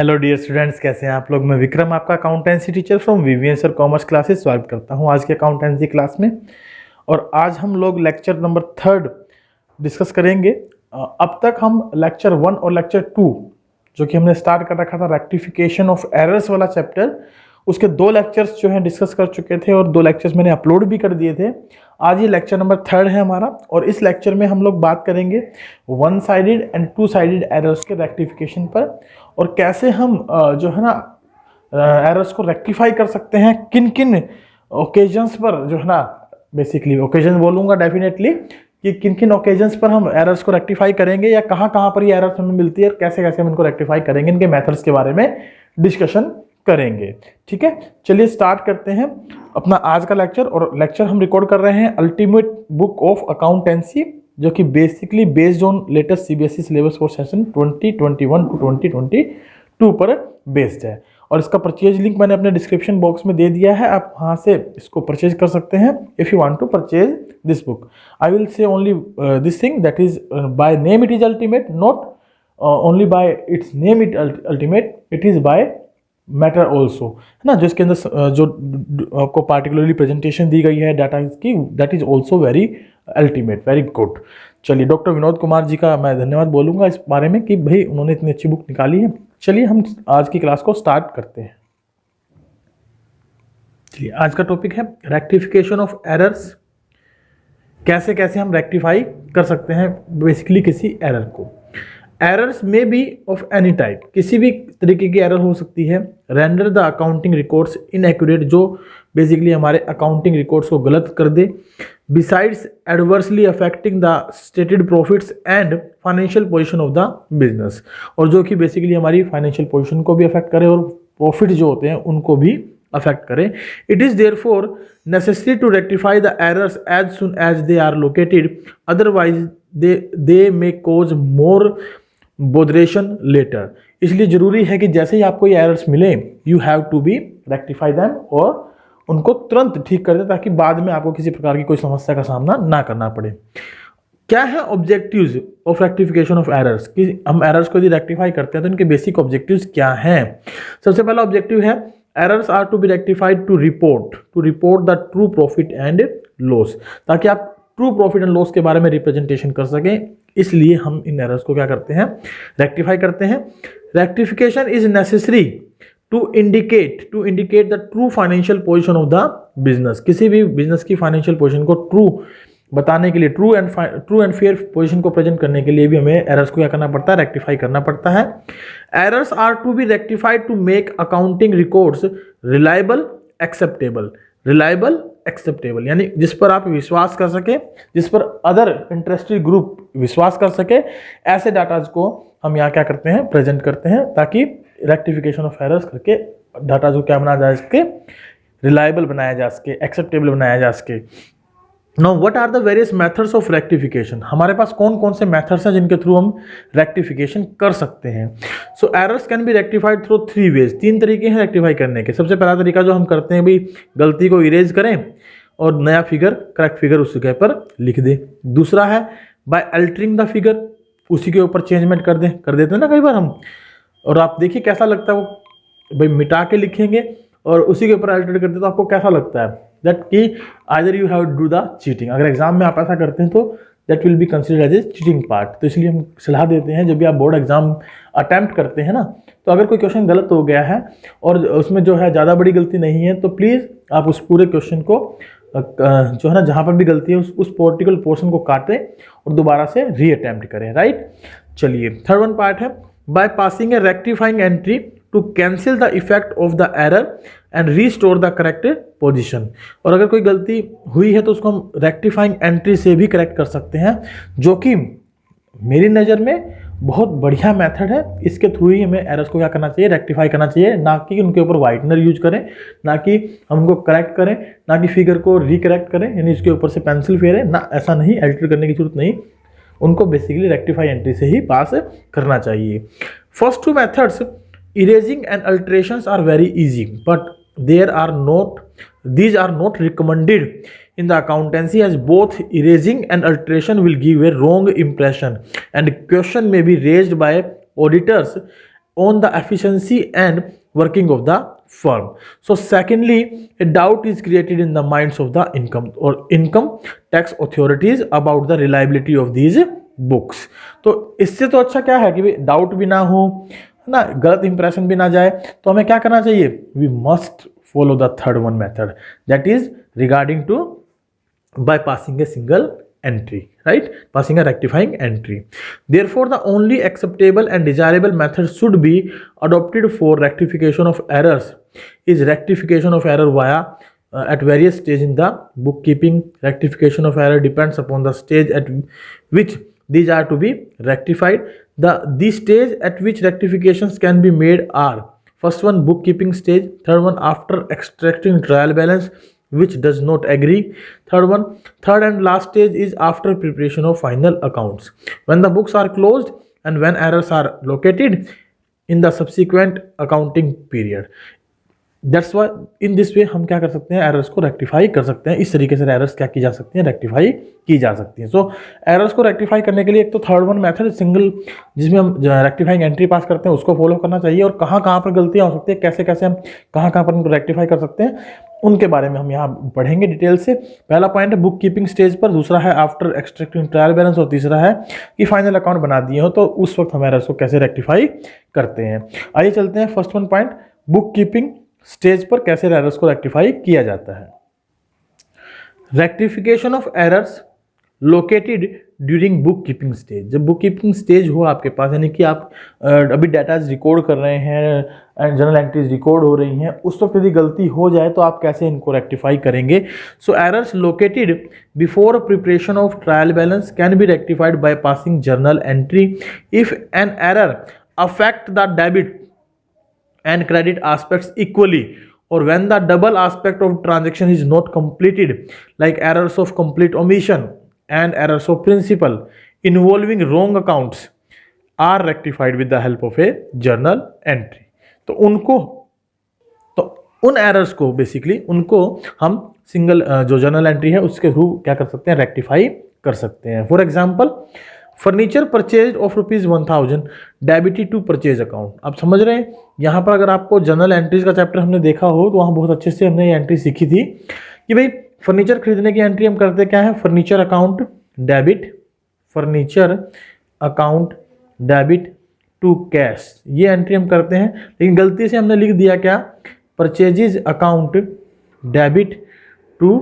Hello dear students, कैसे हैं आप लोग। मैं विक्रम, आपका accountancy teacher from VVN sir commerce classes स्वागत करता हूं आज के अकाउंटेंसी क्लास में। और आज हम लोग लेक्चर नंबर 3 डिस्कस करेंगे। अब तक हम लेक्चर 1 और लेक्चर 2 जो कि हमने स्टार्ट कर रखा था रेक्टिफिकेशन ऑफ एरर्स वाला चैप्टर, उसके 2 लेक्चर्स जो हैं डिस्कस कर चुके थे और 2 लेक्चर्स मैंने अपलोड भी कर दिए थे। आज ये लेक्चर नंबर 3 है हमारा, और इस लेक्चर में हम लोग बात करेंगे 1 साइडेड एंड 2 साइडेड एरर्स के रेक्टिफिकेशन पर, और कैसे हम जो है ना एरर्स को रेक्टिफाई कर सकते हैं, किन किन ओकेजन्स पर जो है ना, बेसिकली ओकेजन बोलूँगा डेफिनेटली कि किन किन ओकेजन्स पर हम एरर्स को रेक्टिफाई करेंगे, या कहाँ कहाँ पर ये एरर्स हमें मिलती है, कैसे कैसे हम इनको रेक्टिफाई करेंगे, इनके मेथड्स के बारे में डिस्कशन करेंगे। ठीक है, चलिए स्टार्ट करते हैं अपना आज का लेक्चर। और लेक्चर हम रिकॉर्ड कर रहे हैं अल्टीमेट बुक ऑफ अकाउंटेंसी, जो कि basically based on latest CBSE syllabus for session 2021 to 2022 पर बेस्ड है। और इसका परचेज लिंक मैंने अपने डिस्क्रिप्शन बॉक्स में दे दिया है, आप वहाँ से इसको परचेज कर सकते हैं if you want to purchase this book. I will say only this thing, that is by name it is ultimate, not only by its name it ultimate, it is by matter also, है ना। जो इसके अंदर जो आपको particularly presentation दी गई है data की, that is also very ultimate, very good. चलिए, डॉक्टर विनोद कुमार जी का मैं धन्यवाद बोलूँगा इस बारे में कि भाई उन्होंने इतनी अच्छी बुक निकाली है। चलिए हम आज की क्लास को स्टार्ट करते हैं। चलिए, आज का टॉपिक है रेक्टिफिकेशन ऑफ एरर्स। कैसे कैसे हम रेक्टिफाई कर सकते हैं बेसिकली किसी एरर को। एरर्स में बी ऑफ एनी टाइप, किसी भी तरीके की एरर हो सकती है। Render the accounting records inaccurate, जो बेसिकली हमारे अकाउंटिंग रिकॉर्ड्स को गलत कर दे। Besides adversely affecting the stated profits and financial position of the business, और जो कि बेसिकली हमारी फाइनेंशियल पोजीशन को भी अफेक्ट करे और प्रॉफिट जो होते हैं उनको भी अफेक्ट करें। It is therefore necessary to rectify the errors as soon as they are located, otherwise they may cause more botheration later. इसलिए जरूरी है कि जैसे ही आपको ये एरर्स मिले, you have to be rectify them, और उनको तुरंत ठीक कर दे, ताकि बाद में आपको किसी प्रकार की कोई समस्या का सामना ना करना पड़े। क्या है objectives of rectification of errors, कि हम एरर्स को यदि रेक्टिफाई करते हैं तो इनके बेसिक ऑब्जेक्टिव्स क्या हैं। सबसे पहला ऑब्जेक्टिव है errors are to be rectified to report the true profit and loss, ताकि आप ट्रू प्रॉफिट एंड लॉस के बारे में रिप्रेजेंटेशन कर सकें। इसलिए हम इन एरर्स को क्या करते हैं, रेक्टिफाई करते हैं। Rectification is necessary to indicate the true financial position of the business. किसी भी बिजनेस की फाइनेंशियल पोजीशन को ट्रू बताने के लिए, ट्रू एंड फेयर पोजीशन को प्रेजेंट करने के लिए भी हमें एरर्स को क्या करना पड़ता है, रेक्टिफाई करना पड़ता है। Errors are to be rectified to make accounting records reliable acceptable, यानी जिस पर आप विश्वास कर सके, जिस पर अदर इंटरेस्टेड ग्रुप विश्वास कर सके, ऐसे डाटाज को हम यहाँ क्या करते हैं, प्रेजेंट करते हैं, ताकि रेक्टिफिकेशन ऑफ एरर्स करके डाटाज को क्या बनाया जा सके, रिलायबल बनाया जा सके, एक्सेप्टेबल बनाया जा सके। Now what are the various methods of rectification, हमारे पास कौन कौन से मेथड्स हैं जिनके थ्रू हम रेक्टिफिकेशन कर सकते हैं। So errors can be rectified through 3 ways, 3 तरीके हैं रेक्टिफाई करने के। सबसे पहला तरीका जो हम करते हैं, भाई गलती को इरेज करें और नया फिगर, करेक्ट फिगर उस जगह पर लिख दें। दूसरा है बाय अल्टरिंग द फिगर, उसी के ऊपर चेंजमेंट कर देते हैं ना कई बार हम, और आप देखिए कैसा लगता है वो, भाई मिटा के लिखेंगे और उसी के ऊपर अल्टर करते तो आपको कैसा लगता है, दैट कि either you have do the cheating. अगर एग्जाम में आप ऐसा करते हैं तो that will be considered as a cheating part. तो इसलिए हम सलाह देते हैं, जब भी आप बोर्ड एग्जाम अटेम्प्ट करते हैं ना, तो अगर कोई क्वेश्चन गलत हो गया है और उसमें जो है ज़्यादा बड़ी गलती नहीं है, तो प्लीज़ आप उस पूरे क्वेश्चन को जो है ना, जहाँ पर भी गलती है उस पर्टिकुलर पोर्शन को काटें और दोबारा से री अटेम्प्ट करें, राइट। चलिए, थर्ड वन पार्ट है by passing A rectifying entry to cancel the effect of the error and restore the correct position. और अगर कोई गलती हुई है तो उसको हम रेक्टिफाइंग एंट्री से भी करेक्ट कर सकते हैं, जो कि मेरी नज़र में बहुत बढ़िया मेथड है। इसके थ्रू ही हमें एरर्स को क्या करना चाहिए, रेक्टिफाई करना चाहिए, ना कि उनके ऊपर वाइटनर यूज करें, ना कि हम उनको करेक्ट करें, ना कि फिगर को रिकरेक्ट करें, यानी इसके ऊपर से पेंसिल फेरें ना, ऐसा नहीं, एडिट करने की जरूरत नहीं, उनको बेसिकली रेक्टिफाई एंट्री से ही पास करना चाहिए। First 2 methods erasing and alterations are very easy, but these are not recommended in the accountancy, as both erasing and alteration will give a wrong impression and question may be raised by auditors on the efficiency and working of the firm. So secondly, a doubt is created in the minds of the income tax authorities about the reliability of these books. तो इससे तो अच्छा क्या है कि doubt भी ना हो ना, गलत इंप्रेशन भी ना जाए, तो हमें क्या करना चाहिए, we must follow the third one method, that is regarding to bypassing a single entry, right, passing a rectifying entry. Therefore the only acceptable and desirable method should be adopted for rectification of errors is rectification of error via at various stage in the bookkeeping. Rectification of error depends upon the stage at which these are to be rectified. The stage at which rectifications can be made are: first one, bookkeeping stage; third one, after extracting trial balance which does not agree; third and last stage is after preparation of final accounts, when the books are closed and when errors are located in the subsequent accounting period. That's why in this way हम क्या कर सकते हैं, errors को rectify कर सकते हैं। इस तरीके से एरर्स क्या की जा सकती हैं, रेक्टिफाई की जा सकती हैं। सो एरर्स को रेक्टिफाई करने के लिए एक तो थर्ड वन मेथड सिंगल, जिसमें हम रेक्टिफाइंग एंट्री पास करते हैं, उसको फॉलो करना चाहिए। और कहाँ कहाँ पर गलतियाँ हो सकती है, कैसे कैसे हम कहाँ कहाँ पर इनको रेक्टिफाई कर सकते हैं, उनके बारे में हम यहाँ पढ़ेंगे डिटेल से। पहला पॉइंट है बुक कीपिंग स्टेज पर, दूसरा है आफ्टर एक्सट्रैक्टिंग ट्रायल बैलेंस, और तीसरा है कि फाइनल अकाउंट बना दिए हो तो उस वक्त हम एरर्स को कैसे रेक्टिफाई करते हैं। आइए चलते हैं first one point, book keeping stage पर कैसे एरर्स को रेक्टिफाई किया जाता है। Rectification of errors located during book keeping stage. जब बुक कीपिंग स्टेज हो आपके पास, यानी कि आप अभी डाटाज रिकॉर्ड कर रहे हैं एंड जर्नल एंट्रीज रिकॉर्ड हो रही हैं, उस वक्त यदि गलती हो जाए तो आप कैसे इनको रेक्टिफाई करेंगे। So errors located before preparation of trial balance can be rectified by passing journal entry if an error affect the debit and credit aspects equally, or when the double aspect of transaction is not completed, like errors of complete omission and errors of principal involving wrong accounts are rectified with the help of a journal entry. तो उन errors को basically उनको हम single जो journal entry है उसके through क्या कर सकते हैं, रेक्टिफाई कर सकते हैं। For example, furniture purchase of ₹1000 debited to purchase account. आप समझ रहे हैं, यहाँ पर अगर आपको जर्नल एंट्रीज का चैप्टर हमने देखा हो तो वहाँ बहुत अच्छे से हमने ये एंट्री सीखी थी कि भाई फर्नीचर खरीदने की एंट्री हम करते क्या है, furniture account debit, furniture account debit to cash, ये एंट्री हम करते हैं। लेकिन गलती से हमने लिख दिया क्या, purchases account debit to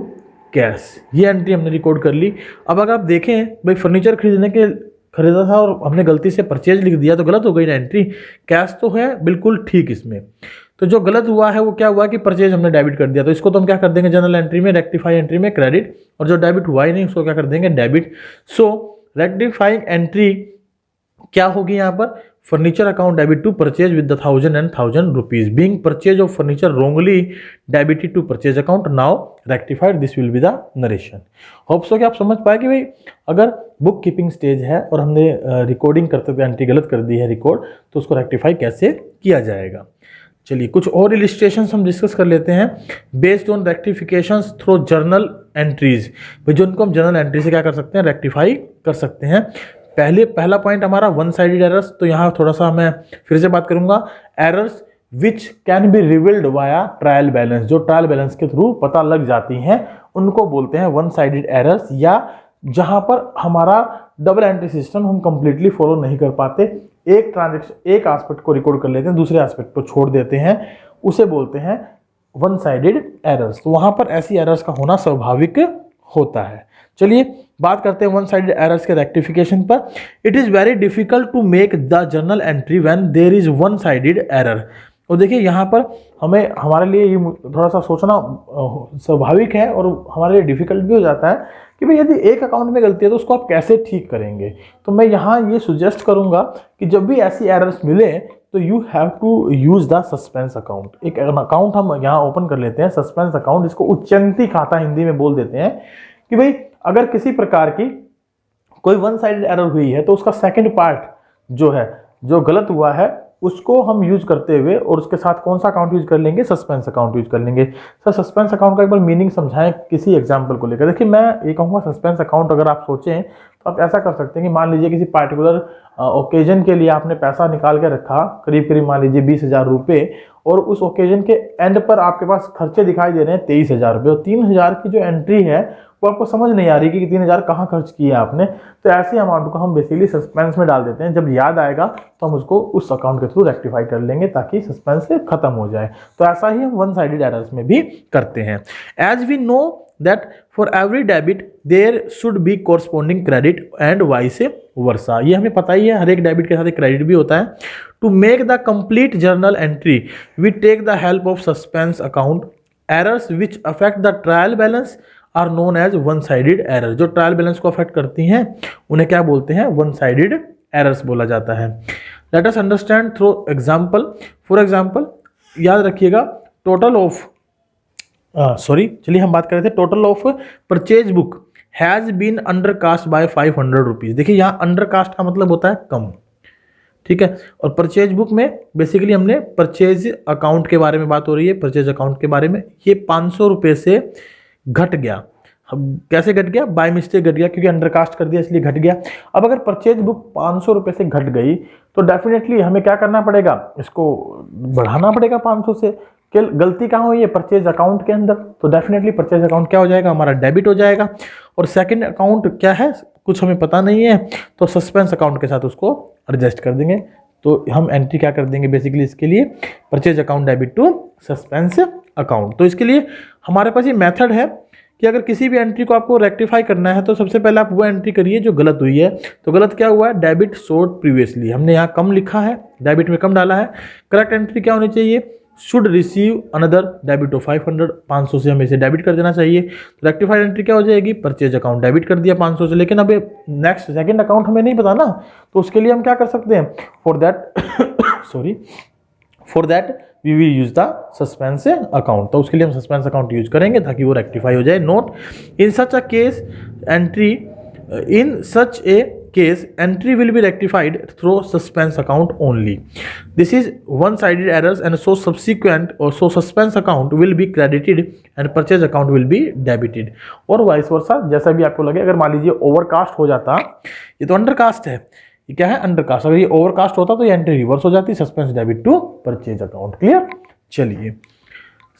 cash, ये एंट्री हमने रिकॉर्ड कर ली। अब अगर आप देखें भाई फर्नीचर खरीदा था और हमने गलती से परचेज लिख दिया तो गलत हो गई ना एंट्री, कैश तो है बिल्कुल ठीक इसमें। तो जो गलत हुआ है वो क्या हुआ कि परचेज हमने डेबिट कर दिया, तो इसको तो हम क्या कर देंगे जनरल एंट्री में, रेक्टिफाई एंट्री में क्रेडिट, और जो डेबिट हुआ ही नहीं उसको क्या कर देंगे डेबिट। सो रेक्टिफाइंग एंट्री क्या होगी यहाँ पर, furniture account debit to purchase with 1000 and 1000 rupees being purchase of furniture wrongly debited to purchase account now rectified, this will be the narration. Hope so कि आप समझ पाए कि भाई अगर बुक कीपिंग स्टेज है और हमने रिकॉर्डिंग करते हुए एंट्री गलत कर दी है रिकॉर्ड, तो उसको रेक्टिफाई कैसे किया जाएगा। चलिए कुछ और इलिस्ट्रेशंस हम डिस्कस कर लेते हैं based on rectifications through journal entries. भाई जो उनको हम जर्नल एंट्री से क्या कर सकते हैं, रेक्टिफाई कर सकते हैं। पहला पॉइंट हमारा वन साइडेड एरर्स, तो यहाँ थोड़ा सा मैं फिर से बात करूंगा, errors which can be revealed via trial balance, जो ट्रायल बैलेंस के थ्रू पता लग जाती हैं उनको बोलते हैं वन साइडेड एरर्स, या जहां पर हमारा डबल एंट्री सिस्टम हम कंप्लीटली फॉलो नहीं कर पाते, एक ट्रांजेक्शन एक एस्पेक्ट को रिकॉर्ड कर लेते हैं दूसरे एस्पेक्ट को छोड़ देते हैं, उसे बोलते हैं वन साइडेड एरर्स। तो वहां पर ऐसी एरर्स का होना स्वाभाविक होता है। चलिए बात करते हैं वन साइडेड एरर्स के रेक्टिफिकेशन पर। It is very difficult to make the journal entry when there is one sided error. और देखिए यहाँ पर हमारे लिए ये थोड़ा सा सोचना स्वाभाविक है और हमारे लिए डिफिकल्ट भी हो जाता है कि भाई यदि एक अकाउंट में गलती है तो उसको आप कैसे ठीक करेंगे। तो मैं यहाँ ये सुजेस्ट करूँगा कि जब भी ऐसी एरर्स मिले तो you have to use the suspense account. एक अकाउंट हम यहाँ ओपन कर लेते हैं, सस्पेंस अकाउंट, इसको उच्चंती खाता हिंदी में बोल देते हैं कि भाई अगर किसी प्रकार की कोई वन साइडेड एरर हुई है तो उसका सेकंड पार्ट जो है, जो गलत हुआ है उसको हम यूज करते हुए और उसके साथ कौन सा अकाउंट यूज कर लेंगे, सस्पेंस अकाउंट यूज कर लेंगे। सर सस्पेंस अकाउंट का एक बार मीनिंग समझाएं किसी एग्जांपल को लेकर। देखिए मैं ये कहूँगा सस्पेंस अकाउंट अगर आप सोचें तो आप ऐसा कर सकते हैं कि मान लीजिए किसी पार्टिकुलर ओकेजन के लिए आपने पैसा निकाल के रखा, करीब करीब मान लीजिए 20,000 रुपये, और उस ओकेजन के एंड पर आपके पास खर्चे दिखाई दे रहे हैं 23,000 रुपये, और 3,000 की जो एंट्री है वो आपको समझ नहीं आ रही कि 3,000 कहाँ खर्च किया आपने। तो ऐसी अमाउंट को हम बेसिकली सस्पेंस में डाल देते हैं। जब याद आएगा तो हम उसको उस अकाउंट के थ्रू रेक्टिफाई कर लेंगे ताकि सस्पेंस खत्म हो जाए। तो ऐसा ही हम वन साइडेड एरर्स में भी करते हैं। As we know that for every debit there should be corresponding credit and vice versa, ये हमें पता ही है, हर एक डेबिट के साथ एक क्रेडिट भी होता है। To make the complete journal entry we take the help of suspense account. Errors which affect the trial balance are known as one sided error. जो ट्रायल बैलेंस को अफेक्ट करती हैं उन्हें क्या बोलते हैं, वन साइडेड एरर्स बोला जाता है। Let us understand through example. For example याद रखिएगा टोटल ऑफ चलिए हम बात कर रहे थे total of purchase book has been undercast by 500 rupees. देखिए यहाँ अंडरकास्ट का मतलब होता है कम, ठीक है। और परचेज बुक में बेसिकली हमने परचेज अकाउंट के बारे में बात हो रही है, परचेज अकाउंट के बारे में। ये 500 रुपये से घट गया। अब कैसे घट गया, बाय मिस्टेक घट गया, क्योंकि अंडरकास्ट कर दिया इसलिए घट गया। अब अगर परचेज बुक 500 रुपये से घट गई तो डेफिनेटली हमें क्या करना पड़ेगा, इसको बढ़ाना पड़ेगा 500 से। गलती कहाँ हुई है, परचेज अकाउंट के अंदर, तो डेफिनेटली परचेज अकाउंट क्या हो जाएगा, हमारा डेबिट हो जाएगा। और सेकंड अकाउंट क्या है, कुछ हमें पता नहीं है, तो सस्पेंस अकाउंट के साथ उसको एडजस्ट कर देंगे। तो हम एंट्री क्या कर देंगे बेसिकली इसके लिए, purchase account debit to suspense account. तो इसके लिए हमारे पास ये मेथड है कि अगर किसी भी एंट्री को आपको रेक्टिफाई करना है तो सबसे पहले आप वो एंट्री करिए जो गलत हुई है। तो गलत क्या हुआ है, डेबिट सोड प्रीवियसली, हमने यहाँ कम लिखा है, डेबिट में कम डाला है। करेक्ट एंट्री क्या होनी चाहिए, should receive another debit of 500, 500 से हमें इसे डेबिट कर देना चाहिए। तो रेक्टिफाइड एंट्री क्या हो जाएगी, परचेज अकाउंट डेबिट कर दिया 500 से, लेकिन अब नेक्स्ट सेकंड अकाउंट हमें नहीं पता ना, तो उसके लिए हम क्या कर सकते हैं, for that we will use the suspense account. तो उसके लिए हम सस्पेंस अकाउंट यूज करेंगे ताकि वो रेक्टिफाई हो जाए। Note in such a case entry entry will be rectified through suspense account only. This is one-sided errors, and so suspense account will be credited and purchase account will be debited, और vice versa जैसा भी आपको लगे। अगर मान लीजिए overcast हो जाता, ये तो अंडरकास्ट है, ये क्या है अंडरकास्ट, अगर ये ओवरकास्ट होता तो ये एंट्री रिवर्स हो जाती, suspense debit to purchase account. Clear. चलिए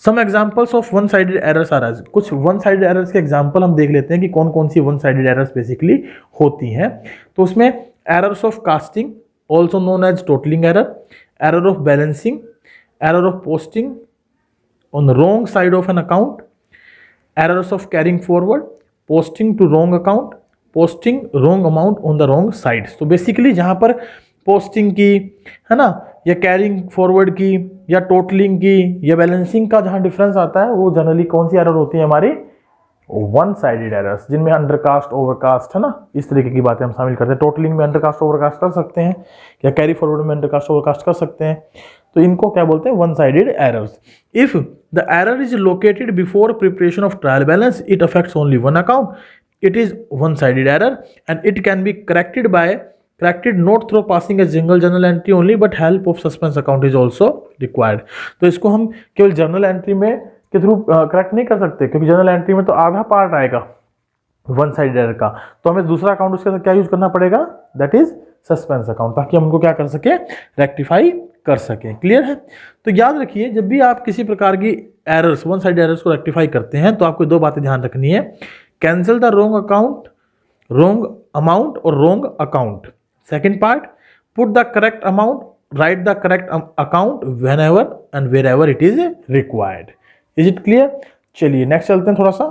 some examples of one sided errors are as, कुछ वन साइडेड एरर्स के एग्जाम्पल हम देख लेते हैं कि कौन कौन सी वन साइडेड एरर्स बेसिकली होती हैं। तो उसमें errors of casting also known as totalling error, error of balancing, error of posting on the wrong side of an account, errors of carrying forward, posting to wrong account, posting wrong amount on the wrong side. तो basically जहां पर posting की है ना, या carrying forward की, या totalling की, या बैलेंसिंग का जहां डिफरेंस आता है, वो जनरली कौन सी एरर होती है हमारी, वन साइडेड एरर्स, जिनमें अंडरकास्ट ओवरकास्ट है ना, इस तरीके की बातें हम शामिल करते हैं। टोटलिंग में अंडरकास्ट ओवरकास्ट कर सकते हैं, या कैरी फॉरवर्ड में अंडरकास्ट ओवरकास्ट कर सकते हैं। तो इनको क्या बोलते हैं, one sided errors. If the error is located before preparation of trial balance, it affects only one account, it is one-sided error and it can be corrected not through passing a single journal entry only but help of suspense account is also required। तो इसको हम केवल journal entry में के through correct नहीं कर सकते, क्योंकि जर्नल एंट्री में तो आधा पार्ट आएगा वन साइडेड एरर का, तो हमें दूसरा अकाउंट उसके साथ क्या यूज करना पड़ेगा, दैट इज सस्पेंस अकाउंट, ताकि हम उनको क्या कर सके, रेक्टिफाई कर सके। क्लियर है। तो याद रखिए जब भी आप किसी प्रकार की एरर्स, वन साइडेड एरर्स को रेक्टिफाई करते हैं तो आपको दो बातें ध्यान रखनी है, cancel the wrong account, wrong amount और wrong account. Second part, put the correct amount, right the correct account whenever and wherever it is required. Is it clear. चलिए नेक्स्ट चलते हैं थोड़ा सा।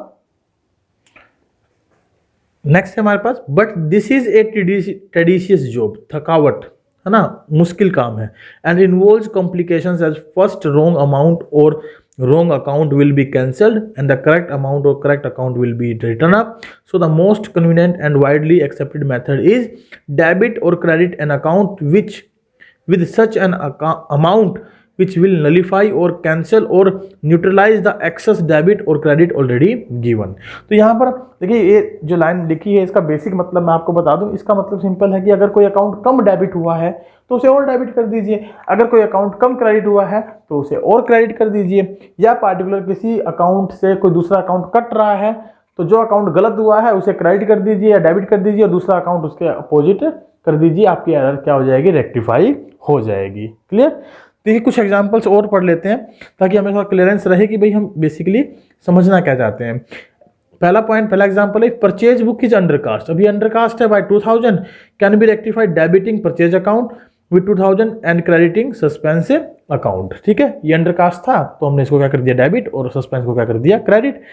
नेक्स्ट है हमारे पास, but this is a tedious job, थकावट है ना, मुश्किल काम है, and involves complications as first wrong amount और wrong account will be cancelled and the correct amount or correct account will be written up. So the most convenient and widely accepted method is debit or credit an account which with such an amount which will nullify or cancel or neutralize the excess debit or credit already given। तो यहाँ पर देखिए ये जो line लिखी है इसका basic मतलब मैं आपको बता दूं, इसका मतलब सिंपल है कि अगर कोई अकाउंट कम डेबिट हुआ है तो उसे और डेबिट कर दीजिए, अगर कोई अकाउंट कम क्रेडिट हुआ है तो उसे और क्रेडिट कर दीजिए, या पार्टिकुलर किसी अकाउंट से कोई दूसरा अकाउंट कट रहा है तो जो अकाउंट गलत हुआ है उसे क्रेडिट कर दीजिए या डेबिट कर दीजिए और दूसरा अकाउंट उसके अपोजिट कर दीजिए, आपकी एरर क्या हो जाएगी, रेक्टिफाई हो जाएगी। क्लियर। देखिए कुछ एग्जांपल्स और पढ़ लेते हैं ताकि हमें थोड़ा क्लियरेंस रहे कि भाई हम बेसिकली समझना क्या चाहते हैं। पहला एग्जांपल है परचेज बुक इज अंडरकास्ट। अभी अंडरकास्ट है by 2000 can be rectified debiting purchase account with 2000 and crediting suspense account. ठीक है, ये अंडरकास्ट था तो हमने इसको क्या कर दिया डेबिट और सस्पेंस को क्या कर दिया credit.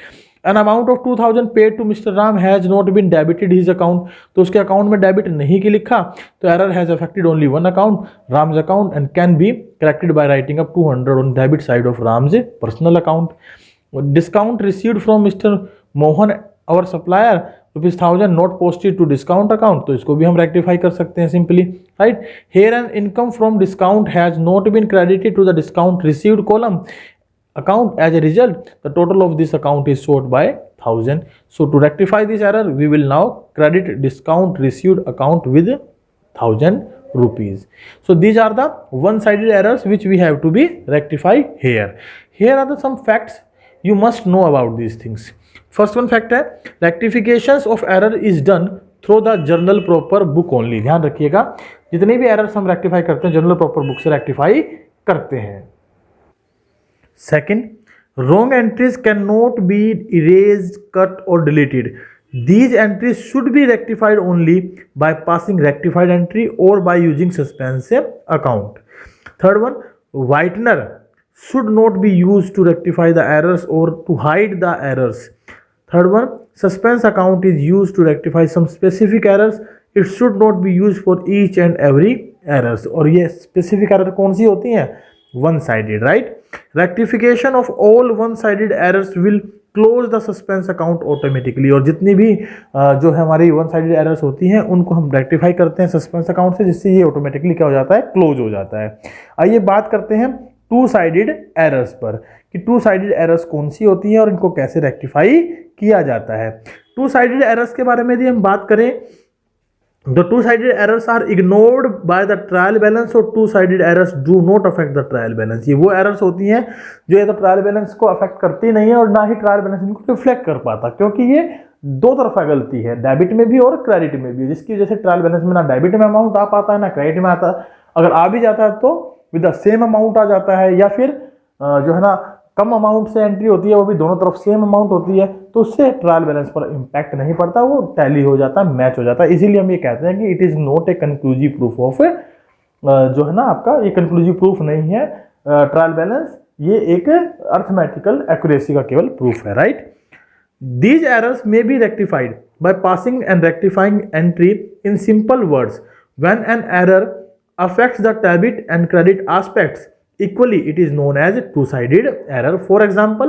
An amount of 2000 paid to Mr. Ram has not been debited his account, तो उसके अकाउंट में डेबिट नहीं की लिखा तो error has affected only one account, Ram's account, and can be corrected by writing up 200 on debit side of Ram's personal account. Discount received from Mr. Mohan our supplier ₹1000 not posted to discount account, तो इसको भी हम rectify कर सकते हैं simply, right. Here an income from discount has not been credited to the discount received column account, as a result the total of this account is short by 1000. So to rectify this error we will now credit discount received account with 1000 rupees. So these are the one sided errors which we have to be rectified here. Here are the some facts you must know about these things. First one fact है rectifications of error is done through the journal proper book only। ध्यान रखिएगा जितने भी errors हम rectify करते हैं journal proper book से rectify करते हैं। Second, wrong entries cannot be erased, cut or deleted. These entries should be rectified only by passing rectified entry or by using suspense account. Third one, whitener should not be used to rectify the errors or to hide the errors. Third one, suspense account is used to rectify some specific errors. It should not be used for each and every errors. और ये specific error कौन सी होती हैं, one sided, right? Rectification of all one sided errors will close the suspense account automatically। और जितनी भी जो है हमारी वन साइडेड एरर्स होती हैं उनको हम रेक्टिफाई करते हैं सस्पेंस अकाउंट से, जिससे ये ऑटोमेटिकली क्या हो जाता है, क्लोज हो जाता है। आइए बात करते हैं टू साइडेड एरर्स पर कि टू साइडेड एरर्स कौन सी होती हैं और इनको कैसे रेक्टिफाई किया जाता है। टू साइडेड एरर्स के बारे में यदि हम बात करें the two-sided errors are ignored by the trial balance और two-sided errors do not affect the trial balance। ये वो errors होती हैं जो या तो ट्रायल बैलेंस को अफेक्ट करती नहीं है और ना ही ट्रायल बैलेंस इनको रिफ्लेक्ट कर पाता, क्योंकि ये दो तरफा गलती है, डेबिट में भी और क्रेडिट में भी, जिसकी वजह से ट्रायल बैलेंस में ना डेबिट में अमाउंट आ पाता है ना क्रेडिट में आता है। अगर आ भी जाता है तो विद द सेम अमाउंट आ जाता है, या फिर जो है ना कम अमाउंट से एंट्री होती है वो भी दोनों तरफ सेम अमाउंट होती है, तो उससे ट्रायल बैलेंस पर इम्पैक्ट नहीं पड़ता, वो टैली हो जाता है, मैच हो जाता है। इसीलिए हम ये कहते हैं कि it is not a conclusive proof of जो है ना आपका ये कंक्लूसिव प्रूफ नहीं है ट्रायल बैलेंस, ये एक अर्थमेटिकल एक्यूरेसी का केवल प्रूफ है, right. These errors may be rectified by passing and rectifying entry in simple words when an error affects the debit and credit aspects equally it is known as two-sided error. For example,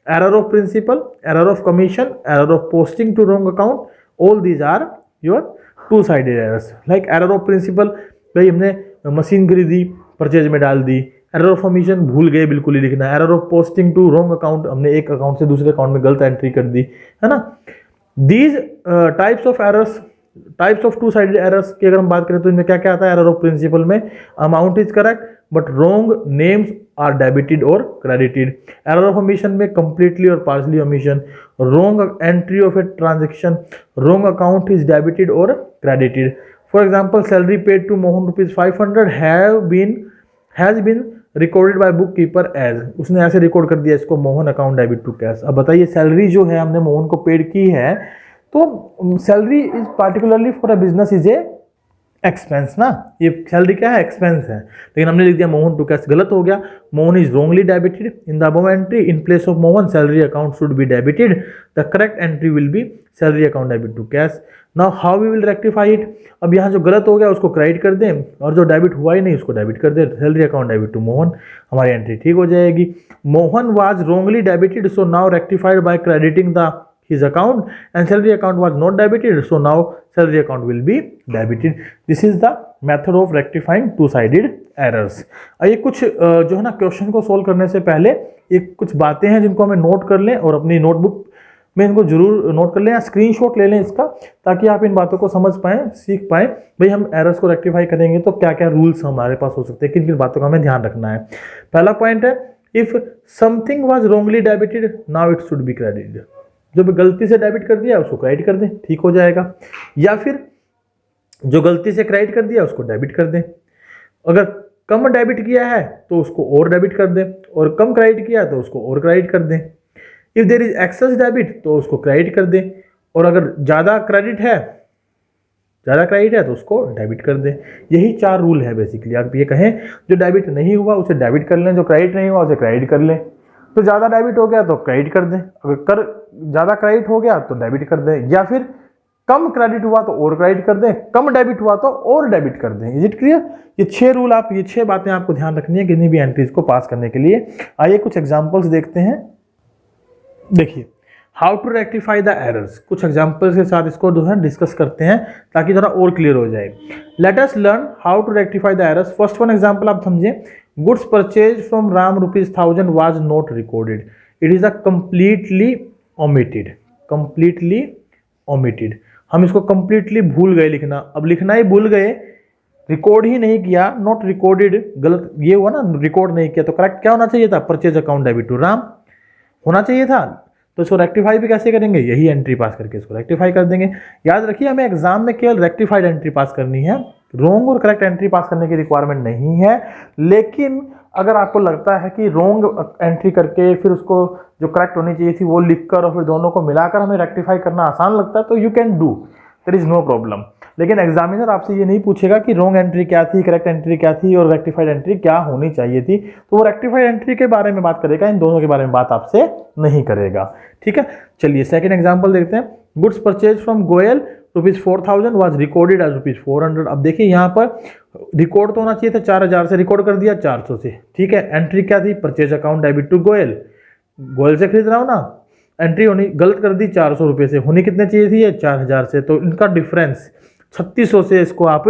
error of principal, error of commission, error of posting to wrong account, all these are your two-sided errors. Like error of principal, भाई हमने machine खरीदी purchase में डाल दी, error of commission भूल गए बिल्कुल ही लिखना, error of posting to wrong account हमने एक अकाउंट से दूसरे अकाउंट में गलत एंट्री कर दी, है ना। These types of errors, types of two sided errors की अगर हम बात करें तो इनमें क्या क्या आता है। एरर ऑफ प्रिंसिपल में amount is correct but wrong names are debited और क्रेडिटेड। एरर ऑफ ओमिशन में कंप्लीटली और partially omission, wrong entry of a transaction, wrong account is debited और credited. For example salary paid to Mohan ₹500 has been recorded by bookkeeper as, उसने ऐसे record कर दिया इसको Mohan account debit to cash. अब बताइए सैलरी जो है हमने मोहन को पेड की है तो salary is particularly for a business is a expense ना, ये सैलरी क्या है, एक्सपेंस है, लेकिन हमने लिख दिया मोहन टू कैश, गलत हो गया। Mohan is wrongly debited in the above entry, in place of Mohan salary account should be debited, the correct entry will be salary account debit to cash. Now how we will rectify it, अब यहाँ जो गलत हो गया उसको credit कर दें और जो डेबिट हुआ ही नहीं उसको डेबिट कर दें, salary account debit to Mohan, हमारी एंट्री ठीक हो जाएगी। Mohan was wrongly debited so now rectified by crediting the his account and salary account was not debited, so now salary account will be debited. This is the method of rectifying two sided errors. ये कुछ जो है ना question को solve करने से पहले एक कुछ बातें हैं जिनको हमें नोट कर लें और अपनी नोटबुक में इनको जरूर नोट कर लें या स्क्रीनशॉट ले लें इसका, ताकि आप इन बातों को समझ पाएं, सीख पाएं। भाई हम एरर्स को रेक्टिफाई करेंगे तो क्या क्या रूल्स हमारे पास हो सकते हैं, किन किन बातों का हमें ध्यान रखना है। पहला पॉइंट है, if something was wrongly debited now it should be credited. जो भी गलती से डेबिट कर दिया उसको क्रेडिट कर दें, ठीक हो जाएगा। या फिर जो गलती से क्रेडिट कर दिया उसको डेबिट कर दें। अगर कम डेबिट किया है तो उसको और डेबिट कर दें, और कम क्रेडिट किया तो उसको और क्रेडिट कर दें। If there is excess debit तो उसको क्रेडिट कर दें, और अगर ज़्यादा क्रेडिट है तो उसको डेबिट कर दें। यही 4 रूल है बेसिकली। आप ये कहें जो डेबिट नहीं हुआ उसे डेबिट कर लें, जो क्रेडिट नहीं हुआ उसे क्रेडिट कर लें। तो ज़्यादा डेबिट हो गया तो क्रेडिट कर दें, अगर ज़्यादा क्रेडिट हो गया तो डेबिट कर दें, या फिर कम क्रेडिट हुआ तो और क्रेडिट कर दें, कम डेबिट हुआ तो और डेबिट कर दें। Is it clear? ये 6 रूल, आप ये 6 बातें आपको ध्यान रखनी है किसी भी एंट्रीज को पास करने के लिए। आइए कुछ एग्जांपल्स देखते हैं। देखिए, how to rectify the errors, कुछ एग्जांपल्स के साथ इसको जो है डिस्कस करते हैं ताकि थोड़ा और क्लियर हो जाए। Let us learn how to rectify the errors. First one example आप समझिए, goods purchase from Ram ₹1000 was not recorded, it is a completely omitted. हम इसको कंप्लीटली भूल गए लिखना। अब लिखना ही भूल गए, रिकॉर्ड ही नहीं किया, नॉट रिकॉर्डेड, गलत ये हुआ ना, रिकॉर्ड नहीं किया। तो करेक्ट क्या होना चाहिए था? Purchase account debit to Ram होना चाहिए था। तो इसको रेक्टिफाई भी कैसे करेंगे? यही एंट्री पास करके इसको रेक्टिफाई कर देंगे। याद रखिए, हमें एग्जाम में केवल रेक्टिफाइड एंट्री पास करनी है, रॉन्ग और करेक्ट एंट्री पास करने की रिक्वायरमेंट नहीं है। लेकिन अगर आपको लगता है कि रॉन्ग एंट्री करके फिर उसको जो करेक्ट होनी चाहिए थी वो लिखकर और फिर दोनों को मिलाकर हमें रेक्टिफाई करना आसान लगता है, तो you can do, there is no problem. लेकिन एग्जामिनर आपसे ये नहीं पूछेगा कि रॉन्ग एंट्री क्या थी, करेक्ट एंट्री क्या थी और रेक्टिफाइड एंट्री क्या होनी चाहिए थी। तो वो रेक्टिफाइड एंट्री के बारे में बात करेगा, इन दोनों के बारे में बात आपसे नहीं करेगा। ठीक है, चलिए सेकंड एग्जांपल देखते हैं। Goods purchase from Goyal ₹4000 was recorded as ₹400। अब देखिए यहाँ पर रिकॉर्ड तो होना चाहिए था 4000 से, रिकॉर्ड कर दिया 400 से। ठीक है, एंट्री क्या थी? Purchase account debit to Goyal, Goyal से खरीद रहा हूँ ना, एंट्री होनी गलत कर दी 400 रुपये से, होनी कितने चाहिए थी? ये 4000 से। तो इनका डिफरेंस 3600 से, इसको आप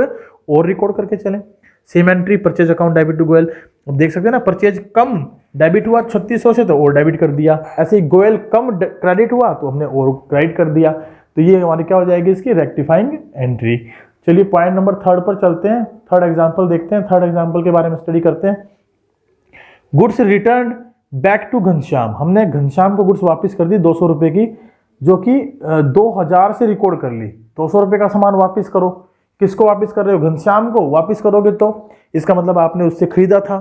और रिकॉर्ड करके चलें। Same entry purchase account debit to Goyal, अब देख सकते हैं ना, परचेज कम डेबिट हुआ 3600 से तो और डेबिट कर दिया। ऐसे ही गोयल कम क्रेडिट हुआ तो हमने और क्रेडिट कर दिया। तो ये हमारी क्या हो जाएगी? इसकी रेक्टिफाइंग एंट्री। चलिए पॉइंट नंबर 3 पर चलते हैं। थर्ड एग्जांपल देखते हैं, थर्ड एग्जांपल के बारे में स्टडी करते हैं। Goods return back to Ghanshyam, हमने घनश्याम को गुड्स वापस कर दी 200 रुपये की, जो कि 2000 से रिकॉर्ड कर ली। 200 रुपये का सामान वापस करो, किसको वापस कर रहे हो? घनश्याम को वापस करोगे तो इसका मतलब आपने उससे खरीदा था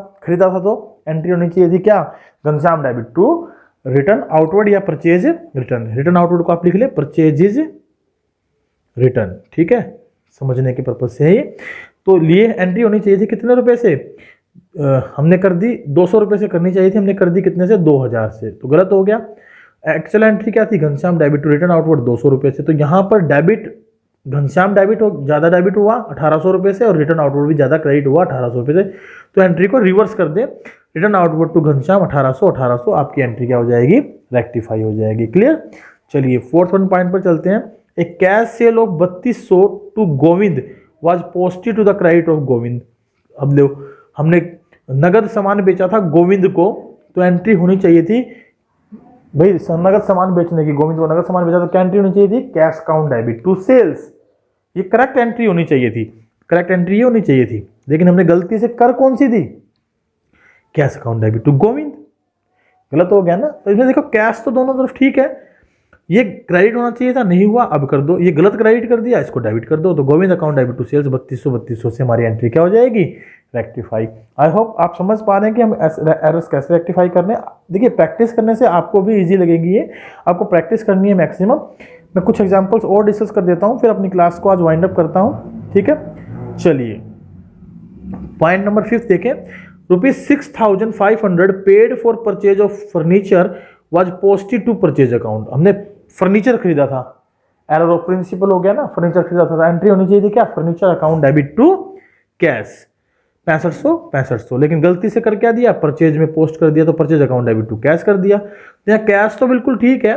तो एंट्री होनी चाहिए थी क्या? Ghanshyam debit to return outward या परचेज रिटर्न। रिटर्न आउटवर्ड को आप लिख ले परचेजेज रिटर्न। ठीक है, समझने के पर्पज से है। तो लिए एंट्री होनी चाहिए थी कितने रुपए से? हमने कर दी 200 रुपये से करनी चाहिए थी, हमने कर दी कितने से? 2000 से, तो गलत हो गया। एक्चुअल एंट्री क्या थी? Ghanshyam debit to return outward 200 रुपये से। तो यहाँ पर डेबिट घनश्याम डेबिट हो ज़्यादा डेबिट हुआ 1800 रुपये से, और रिटर्न आउटवर्ड भी ज़्यादा क्रेडिट हुआ 1800 रुपये से। तो एंट्री को रिवर्स कर दे, रिटर्न आउटवर्ड टू घनश्याम 1800, आपकी एंट्री क्या हो जाएगी? रेक्टिफाई हो जाएगी। क्लियर? चलिए फोर्थ वन पॉइंट पर चलते हैं। A cash sale of 3200 to Govind was posted to the credit of Govind. अब देखो, हमने नगद सामान बेचा था गोविंद को, तो एंट्री होनी चाहिए थी भाई नगद सामान बेचने की, गोविंद को नगद सामान बेचा तो क्या एंट्री होनी चाहिए थी? Cash account debit to sales. ये करेक्ट एंट्री होनी चाहिए थी, करेक्ट एंट्री ये होनी चाहिए थी, लेकिन हमने गलती से कर कौन सी दी? Cash account debit to Govind. गलत हो गया ना। तो इसमें देखो कैश तो दोनों तरफ ठीक है, ये क्रेडिट होना चाहिए था, नहीं हुआ, अब कर दो। ये गलत क्रेडिट कर दिया, इसको डेबिट कर दो। तो Govind account debit to sales 3200 से हमारी एंट्री क्या हो जाएगी? रेक्टिफाई। आई होप आप समझ पा रहे हैं कि हम एरर्स कैसे रेक्टिफाई करने। देखिए प्रैक्टिस करने से आपको भी इजी लगेगी, ये आपको प्रैक्टिस करनी है मैक्सिमम। मैं कुछ एग्जांपल्स और डिस्कस कर देता हूं, फिर अपनी क्लास को आज वाइंड अप करता हूं। ठीक है, चलिए पॉइंट नंबर 5 देखें। ₹6500 paid for purchase of furniture was posted to purchase account. हमने फर्नीचर खरीदा था, एरर ऑफ प्रिंसिपल हो गया ना, फर्नीचर खरीदा था, एंट्री होनी चाहिए थी क्या? Furniture account debit to cash 6500, लेकिन गलती से कर क्या दिया? परचेज में पोस्ट कर दिया, तो purchase account debit to cash कर दिया। यहाँ कैश तो बिल्कुल ठीक है,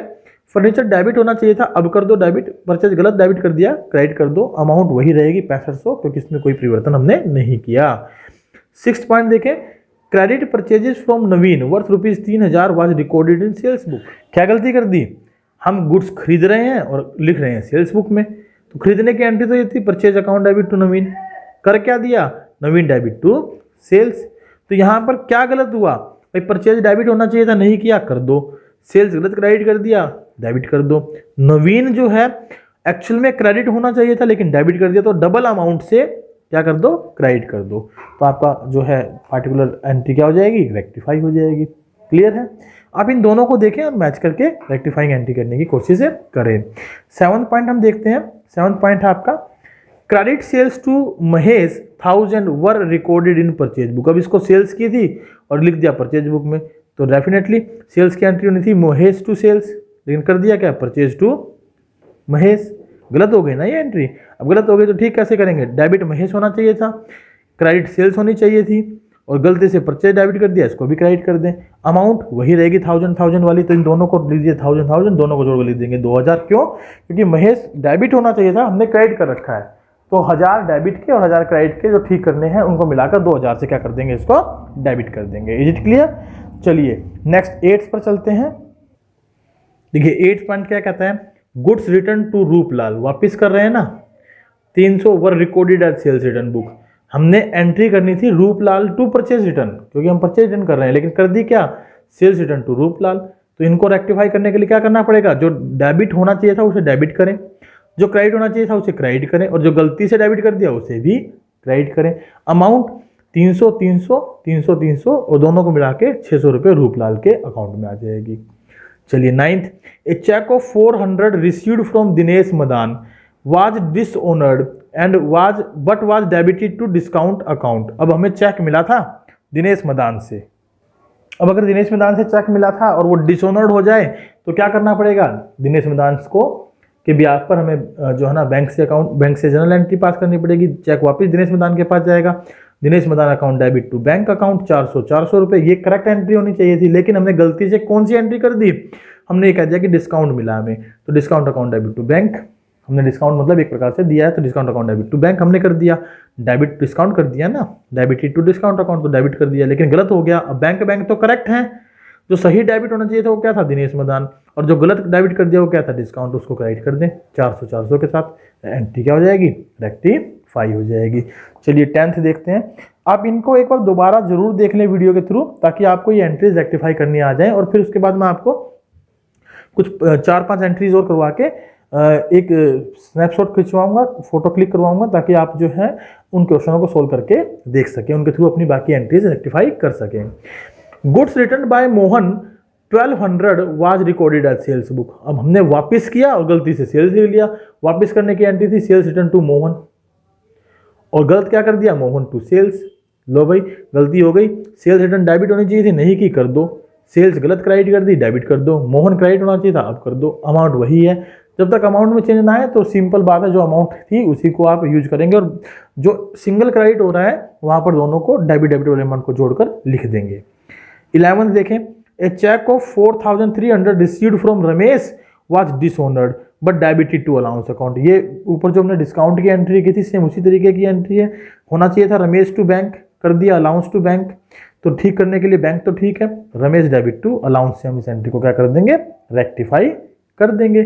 फर्नीचर डेबिट होना चाहिए था, अब कर दो डेबिट, परचेज गलत डेबिट कर दिया, क्रेडिट कर दो, अमाउंट वही रहेगी 6500, क्योंकि इसमें कोई परिवर्तन हमने नहीं किया। 6th पॉइंट देखें, credit purchases from Naveen worth ₹3000 was recorded in sales book. क्या गलती कर दी, हम गुड्स खरीद रहे हैं और लिख रहे हैं सेल्स बुक में, तो खरीदने की एंट्री तो ये थी परचेज अकाउंट डेबिट टू नवीन, कर क्या दिया, नवीन डेबिट टू सेल्स। तो यहाँ पर क्या गलत हुआ भाई, परचेज डेबिट होना चाहिए था, नहीं किया, कर दो, सेल्स गलत क्रेडिट कर दिया, डेबिट कर दो। नवीन जो है एक्चुअल में क्रेडिट होना चाहिए था लेकिन डेबिट कर दिया, तो डबल अमाउंट से क्या कर दो, क्रेडिट कर दो, तो आपका जो है पार्टिकुलर एंट्री क्या हो जाएगी, रेक्टिफाई हो जाएगी। क्लियर है, आप इन दोनों को देखें और मैच करके रेक्टिफाइंग एंट्री करने की कोशिश करें। 7th पॉइंट हम देखते हैं। 7th पॉइंट है आपका, credit sales to Mahesh 1000 were recorded in purchase book. अब इसको सेल्स की थी और लिख दिया परचेज बुक में, तो डेफिनेटली सेल्स की एंट्री होनी थी महेश टू सेल्स, लेकिन कर दिया क्या, परचेज टू महेश। गलत हो गई ना ये एंट्री, अब गलत हो गई तो ठीक कैसे करेंगे, डेबिट महेश होना चाहिए था, क्रेडिट सेल्स होनी चाहिए थी, और गलती से परचेज डेबिट कर दिया, इसको भी क्रेडिट कर दें, अमाउंट वही रहेगी 1000 वाली, तो इन दोनों को लीजिए 1000 दोनों को जोड़ कर लिख देंगे 2000। क्यों, क्योंकि महेश डेबिट होना चाहिए था, हमने क्रेडिट कर रखा है, तो 1000 डेबिट के और 1000 क्रेडिट के जो ठीक करने हैं उनको मिलाकर 2000 से क्या कर देंगे, इसको डेबिट कर देंगे। Is it clear. चलिए नेक्स्ट 8th पर चलते हैं। देखिए 8th पॉइंट क्या कहता है, गुड्स रिटर्न टू रूपलाल, वापिस कर रहे हैं ना, 300 were recorded as sales return book. हमने एंट्री करनी थी रूपलाल टू परचेज रिटर्न, क्योंकि हम परचेज रिटर्न कर रहे हैं, लेकिन कर दी क्या, सेल्स रिटर्न टू रूपलाल। तो इनको रेक्टिफाई करने के लिए क्या करना पड़ेगा, जो डेबिट होना चाहिए था उसे डेबिट करें, जो क्रेडिट होना चाहिए था उसे क्रेडिट करें, और जो गलती से डेबिट कर दिया उसे भी क्रेडिट करें। अमाउंट 300 300 300 300 और दोनों को मिला के 600 रुपये रूपलाल के अकाउंट में आ जाएगी। चलिए 9th, a cheque of 400 received from Dinesh Madan was dishonoured and was debited to discount account. अब हमें चेक मिला था दिनेश मदान से, अब अगर दिनेश मदान से चेक मिला था और वो डिसऑनर्ड हो जाए तो क्या करना पड़ेगा, दिनेश मदान को के ब्याज पर हमें जो है ना बैंक से जनरल एंट्री पास करनी पड़ेगी, चेक वापस दिनेश मदान के पास जाएगा, Dinesh Madan account debit to bank account 400 रुपये, ये करेक्ट एंट्री होनी चाहिए थी, लेकिन हमने गलती से कौन सी एंट्री कर दी, हमने ये कह दिया कि डिस्काउंट मिला हमें, तो discount account debit to bank, हमने डिस्काउंट मतलब एक प्रकार से दिया है, तो discount account debit to bank हमने कर दिया, डेबिट डिस्काउंट कर दिया ना, डेबिटेड टू डिस्काउंट अकाउंट तो डेबिट कर दिया, लेकिन गलत हो गया। अब बैंक तो करेक्ट है, जो सही डेबिट होना चाहिए था वो क्या था, दिनेश मदान, और जो गलत डेबिट कर दिया वो क्या था, डिस्काउंट, उसको क्रेडिट कर दें 400 के साथ, एंट्री क्या हो जाएगी, रेक्टिफाई हो जाएगी। चलिए 10th देखते हैं। आप इनको एक बार दोबारा जरूर देख लें वीडियो के थ्रू, ताकि आपको ये एंट्रीज रेक्टिफाई करनी आ जाए, और फिर उसके बाद मैं आपको कुछ 4-5 एंट्रीज और करवा के एक स्नैपशॉट खिंचवाऊंगा, फोटो क्लिक करवाऊंगा, ताकि आप जो है उन क्वेश्चनों को सोल्व करके देख सकें, उनके थ्रू अपनी बाकी एंट्रीज रेक्टिफाई कर सकें। Goods return by Mohan 1200 was recorded as sales book. अब हमने वापस किया और गलती से सेल्स लिख लिया, वापस करने की एंट्री थी सेल्स रिटर्न टू मोहन, और गलत क्या कर दिया, मोहन टू सेल्स। लो भाई गलती हो गई, सेल्स रिटर्न डेबिट होनी चाहिए थी, नहीं की, कर दो, सेल्स गलत क्रेडिट कर दी, डेबिट कर दो, मोहन क्रेडिट होना चाहिए था, अब कर दो, अमाउंट वही है। जब तक अमाउंट में चेंज ना आए तो सिंपल बात है, जो अमाउंट थी उसी को आप यूज करेंगे, और जो सिंगल क्रेडिट हो रहा है वहां पर दोनों को डेबिट वाले अमाउंट को जोड़कर लिख देंगे। 11th देखें, a cheque of 4300 received from Ramesh was dishonoured but debited to allowance account. ये ऊपर जो हमने डिस्काउंट की एंट्री की थी सेम उसी तरीके की एंट्री है, होना चाहिए था रमेश टू बैंक, कर दिया अलाउंस टू बैंक, तो ठीक करने के लिए बैंक तो ठीक है, रमेश डेबिट टू अलाउंस से हम इस एंट्री को क्या कर देंगे, रेक्टिफाई कर देंगे।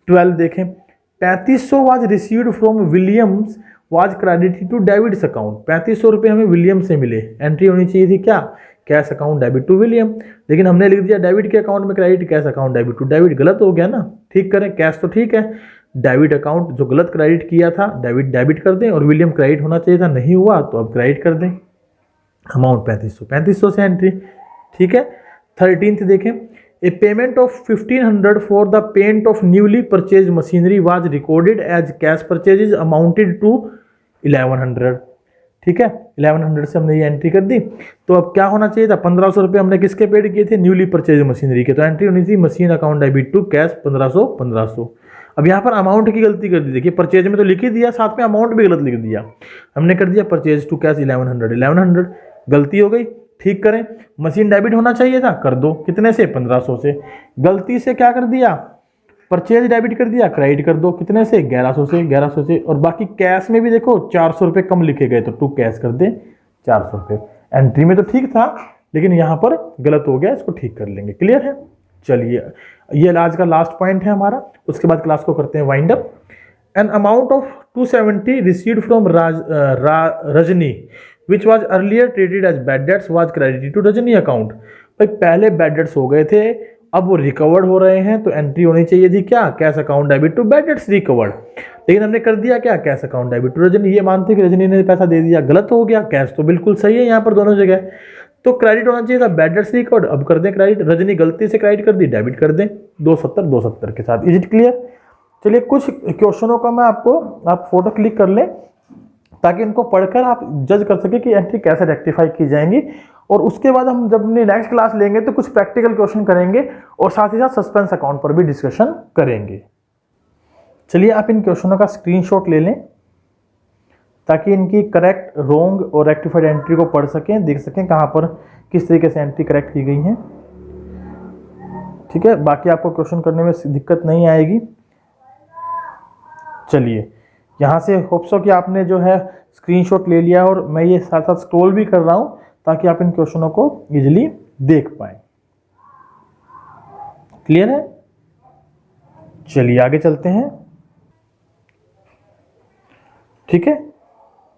12 देखें, 3500 was received from Williams was credited to debits account. 3500 रुपये हमें विलियम से मिले, एंट्री होनी चाहिए थी क्या, cash account debit to William, लेकिन हमने लिख दिया डेबिट के अकाउंट में credit, cash account debit to debit, गलत हो गया ना, ठीक करें, कैश तो ठीक है, डेबिट अकाउंट जो गलत क्रेडिट किया था डेबिट कर दें, और विलियम क्रेडिट होना चाहिए था, नहीं हुआ तो अब क्रेडिट कर दें, अमाउंट 3500 से एंट्री, ठीक है। 13th देखें, a payment of 1500 for the paint of newly purchase machinery was recorded as cash purchases amounted to 1100, ठीक है, 1100 से हमने ये एंट्री कर दी, तो अब क्या होना चाहिए था, 1500 रुपये हमने किसके पेड किए थे, न्यूली परचेज मशीनरी के, तो एंट्री होनी थी machine account debit to cash 1500। अब यहाँ पर अमाउंट की गलती कर दी, देखिए परचेज में तो लिख ही दिया, साथ में अमाउंट भी गलत लिख दिया, हमने कर दिया परचेज टू कैश 1100, गलती हो गई, ठीक करें, मशीन डेबिट होना चाहिए था, कर दो, कितने से, 1500 से, गलती से क्या कर दिया, परचेज डेबिट कर दिया, क्रेडिट कर दो, कितने से 1100 से, और बाकी कैश में भी देखो 400 रुपये कम लिखे गए तो टू कैश कर दे 400 रुपये। एंट्री में तो ठीक था लेकिन यहाँ पर गलत हो गया, इसको ठीक कर लेंगे। क्लियर है? चलिए ये आज का लास्ट पॉइंट है हमारा, उसके बाद क्लास को करते हैं wind up. An amount of 270 received from Rajni which was earlier treated as bad debts was credited to Rajni account. भाई पहले बैड डेट्स हो गए थे, अब वो रिकवर्ड हो रहे हैं, तो एंट्री होनी चाहिए थी क्या, cash account debit to bad debts recovered. लेकिन हमने कर दिया क्या, cash account debit to Rajni. ये मानते कि रजनी ने पैसा दे दिया, गलत हो गया, कैश तो बिल्कुल सही है यहाँ पर दोनों जगह, तो क्रेडिट होना चाहिए था बैड डेट्स रिकवर्ड। अब कर दें क्रेडिट, रजनी गलती से क्रेडिट कर दी, डेबिट कर दें 270 के साथ। Is it clear? चलिए कुछ क्वेश्चनों का मैं आप फोटो क्लिक कर लें ताकि इनको पढ़कर आप जज कर सके कि एंट्री कैसे रेक्टिफाई की जाएंगी। और उसके बाद हम जब अपनी नेक्स्ट क्लास लेंगे तो कुछ प्रैक्टिकल क्वेश्चन करेंगे और साथ ही साथ सस्पेंस अकाउंट पर भी डिस्कशन करेंगे। चलिए आप इन क्वेश्चनों का स्क्रीनशॉट ले लें ताकि इनकी करेक्ट, रोंग और रेक्टिफाइड एंट्री को पढ़ सकें, देख सकें कहाँ पर किस तरीके से एंट्री करेक्ट की गई है। ठीक है, बाकी आपको क्वेश्चन करने में दिक्कत नहीं आएगी। चलिए यहाँ से होप सो कि आपने जो है स्क्रीनशॉट ले लिया और मैं ये साथ साथ स्क्रॉल भी कर रहा हूँ ताकि आप इन क्वेश्चनों को इजीली देख पाएं। क्लियर है? चलिए आगे चलते हैं। ठीक है,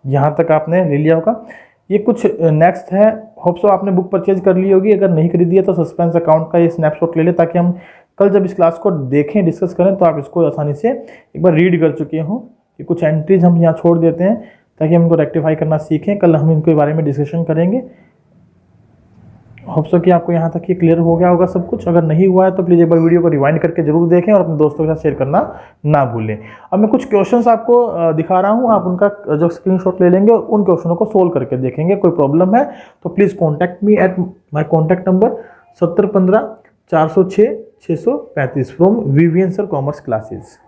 यहाँ तक आपने ले लिया होगा। ये कुछ नेक्स्ट है, होप सो आपने बुक परचेज कर ली होगी, अगर नहीं खरीदी है तो सस्पेंस अकाउंट का ये स्नैपशॉट ले ले ताकि हम कल जब इस क्लास को देखें, डिस्कस करें तो आप इसको आसानी से एक बार रीड कर चुके हों। कि कुछ एंट्रीज हम यहाँ छोड़ देते हैं ताकि हम इनको रेक्टिफाई करना सीखें, कल हम इनके बारे में डिस्कशन करेंगे। होप सो कि आपको यहाँ तक ये क्लियर हो गया होगा सब कुछ। अगर नहीं हुआ है तो प्लीज़ एक बार वीडियो को रिवाइंड करके जरूर देखें और अपने दोस्तों के साथ शेयर करना ना भूलें। अब मैं कुछ क्वेश्चंस आपको दिखा रहा हूँ, आप उनका जो स्क्रीनशॉट ले लेंगे उन क्वेश्चनों को सोल्व करके देखेंगे। कोई प्रॉब्लम है तो please contact me at my contact number 7015 406 635 from Vivian sir commerce classes.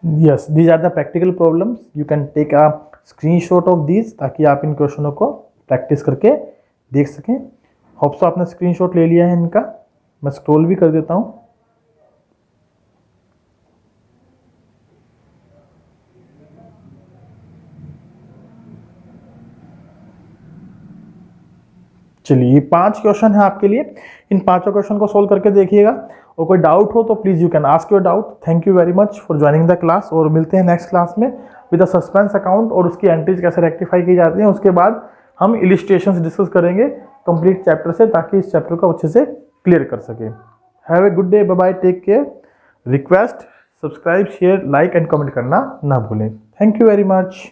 Yes, these are the practical problems. You can take a screenshot of these ताकि आप इन क्वेश्चनों को प्रैक्टिस करके देख सकें। होप सो आपने स्क्रीनशॉट ले लिया है इनका, मैं स्क्रॉल भी कर देता हूँ। चलिए 5 क्वेश्चन है आपके लिए, इन 5 क्वेश्चन को सोल्व करके देखिएगा और कोई डाउट हो तो please you can ask your doubt. Thank you very much for joining the class और मिलते हैं नेक्स्ट क्लास में विद द सस्पेंस अकाउंट और उसकी एंट्रीज कैसे रेक्टिफाई की जाती हैं। उसके बाद हम इलिस्ट्रेशंस डिस्कस करेंगे कंप्लीट चैप्टर से ताकि इस चैप्टर को अच्छे से क्लियर कर सके। Have a good day, bye bye, take care. Request subscribe, share, like and comment करना ना भूलें। Thank you very much.